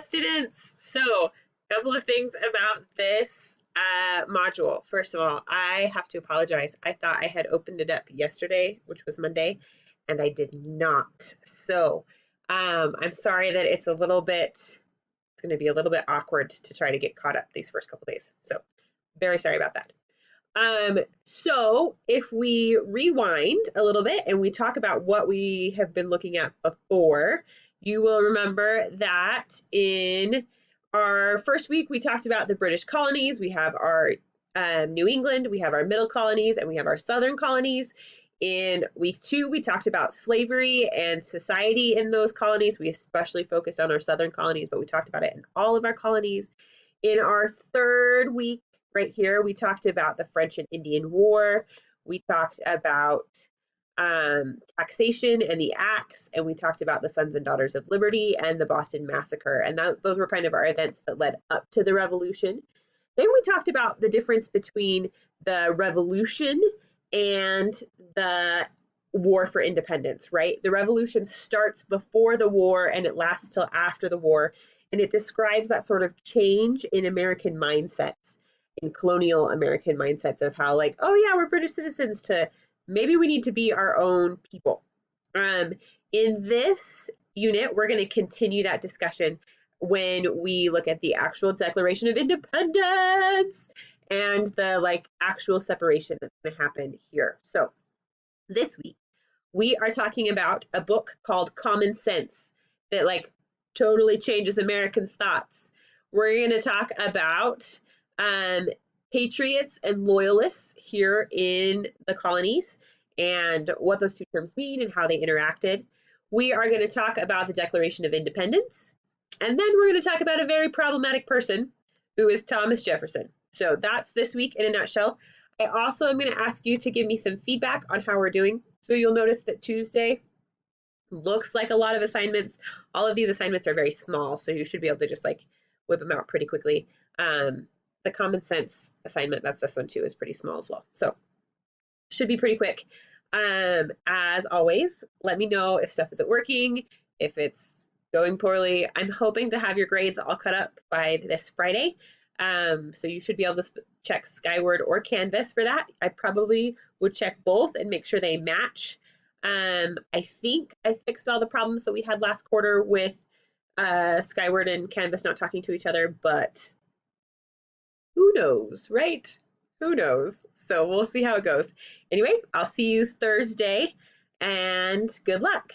students. So, a couple of things about this module. First of all, I have to apologize. I thought I had opened it up yesterday, which was Monday, and I did not. So, I'm sorry that it's going to be a little bit awkward to try to get caught up these first couple days. So, very sorry about that. So if we rewind a little bit and we talk about what we have been looking at before, you will remember that in our first week, we talked about the British colonies. We have our New England, we have our middle colonies, and we have our southern colonies. In week 2, we talked about slavery and society in those colonies. We especially focused on our southern colonies, but we talked about it in all of our colonies. In our third week, right here, we talked about the French and Indian War. We talked about taxation and the acts, and we talked about the Sons and Daughters of Liberty and the Boston Massacre. And those were kind of our events that led up to the Revolution. Then we talked about the difference between the Revolution and the War for Independence, right? The Revolution starts before the war and it lasts till after the war. And it describes that sort of change in American mindsets, in colonial American mindsets of how, like, oh yeah, we're British citizens, to maybe we need to be our own people. In this unit, we're going to continue that discussion when we look at the actual Declaration of Independence and the actual separation that's going to happen here. So this week, we are talking about a book called Common Sense that totally changes Americans' thoughts. We're going to talk about patriots and loyalists here in the colonies and what those two terms mean and how they interacted. We are going to talk about the Declaration of Independence, and then we're going to talk about a very problematic person who is Thomas Jefferson. So that's this week in a nutshell. I also am going to ask you to give me some feedback on how we're doing. So you'll notice that Tuesday looks like a lot of assignments. All of these assignments are very small, so you should be able to just whip them out pretty quickly. The Common Sense assignment, that's this one too, is pretty small as well. So should be pretty quick. As always, let me know if stuff isn't working, if it's going poorly. I'm hoping to have your grades all cut up by this Friday. So you should be able to check Skyward or Canvas for that. I probably would check both and make sure they match. I think I fixed all the problems that we had last quarter with Skyward and Canvas not talking to each other, but who knows, right? Who knows? So we'll see how it goes. Anyway, I'll see you Thursday, and good luck.